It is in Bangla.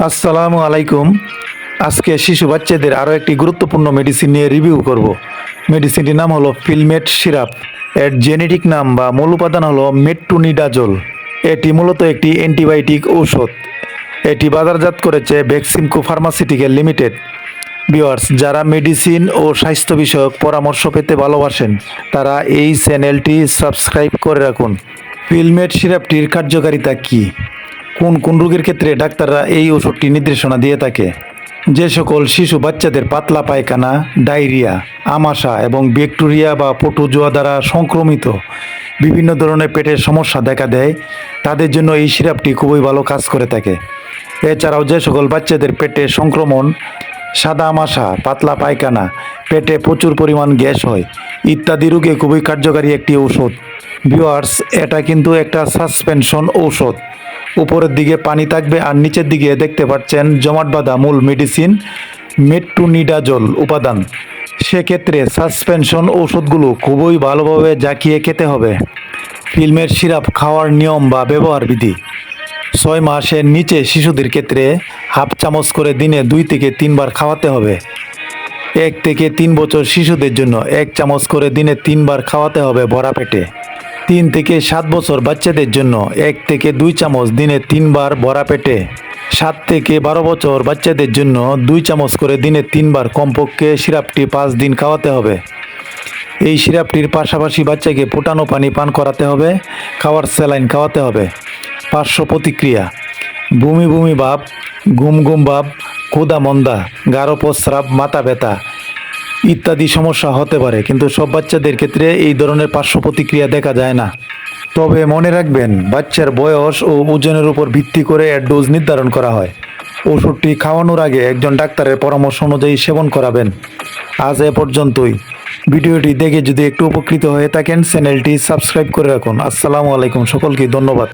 আসসালামু আলাইকুম। আজকে শিশু বাচ্চাদের আরও একটি গুরুত্বপূর্ণ মেডিসিন নিয়ে রিভিউ করব। মেডিসিনটির নাম হলো ফিলমেট সিরাপ। এর জেনেটিক নাম বা মূল উপাদান হলো মেট্রোনিডাজোল। এটি মূলত একটি অ্যান্টিবায়োটিক ঔষধ। এটি বাজারজাত করেছে বেক্সিমকো ফার্মাসিউটিক্যাল লিমিটেড। ভিউয়ার্স, যারা মেডিসিন ও স্বাস্থ্য বিষয়ক পরামর্শ পেতে ভালোবাসেন তারা এই চ্যানেলটি সাবস্ক্রাইব করে রাখুন। ফিলমেট সিরাপটির কার্যকারিতা কী? কোন কোন রোগের ক্ষেত্রে ডাক্তাররা এই ওষুধটি নির্দেশনা দিয়ে থাকে? যে সকল শিশু বাচ্চাদের পাতলা পায়খানা, ডায়রিয়া, আমাশা এবং ব্যাকটেরিয়া বা প্রোটোজোয়া দ্বারা সংক্রমিত বিভিন্ন ধরনের পেটের সমস্যা দেখা দেয়, তাদের জন্য এই সিরাপটি খুবই ভালো কাজ করে থাকে। এছাড়াও যে সকল বাচ্চাদের পেটে সংক্রমণ, সাদা আমাশা, পাতলা পায়খানা, পেটে প্রচুর পরিমাণ গ্যাস হয় ইত্যাদি রোগে খুবই কার্যকারী একটি ঔষধ। ভিউয়ার্স, এটা কিন্তু একটা সাসপেনশন ঔষধ। উপরের দিকে পানি থাকবে আর নিচের দিকে দেখতে পাচ্ছেন জমাট বাঁধা মূল মেডিসিন মেট্রোনিডাজোল উপাদান। সেক্ষেত্রে সাসপেনশন ঔষধগুলো খুবই ভালোভাবে জাকিয়ে খেতে হবে। ফিল্মের সিরাপ খাওয়ার নিয়ম বা ব্যবহার বিধি: 6 মাসের নিচে শিশুদের ক্ষেত্রে হাফ চামচ করে দিনে 2 থেকে 3 বার খাওয়াতে হবে। 1 থেকে 3 বছর শিশুদের জন্য 1 চামচ করে দিনে 3 বার খাওয়াতে হবে ভরা পেটে। 3 থেকে 7 বছর বাচ্চাদের জন্য 1 থেকে 2 চামচ দিনে 3 বার ভরা পেটে। 7 থেকে 12 বছর বাচ্চাদের জন্য 2 চামচ করে দিনে 3 বার কমপক্ষে সিরাপটি 5 দিন খাওয়াতে হবে। এই সিরাপটির পাশাপাশি বাচ্চাকে ফোটানো পানি পান করাতে হবে, খাওয়ার স্যালাইন খাওয়াতে হবে। পার্শ্ব প্রতিক্রিয়া: বমি বমি ভাব, ঘুম ঘুম ভাব, ক্ষুধা মন্দা, গাঢ় প্রস্রাব, মাথা ব্যথা ইত্যাদি সমস্যা হতে পারে, কিন্তু সব বাচ্চাদের ক্ষেত্রে এই ধরনের পার্শ্ব প্রতিক্রিয়া দেখা যায় না। তবে মনে রাখবেন, বাচ্চার বয়স ও ওজনের উপর ভিত্তি করে এর ডোজ নির্ধারণ করা হয়। ওষুধটি খাওয়ানোর আগে একজন ডাক্তারের পরামর্শ অনুযায়ী সেবন করাবেন। আজ এ পর্যন্তই। ভিডিওটি দেখে যদি একটু উপকৃত হয়ে থাকেন চ্যানেলটি সাবস্ক্রাইব করে রাখুন। আসসালামু আলাইকুম, সকলকে ধন্যবাদ।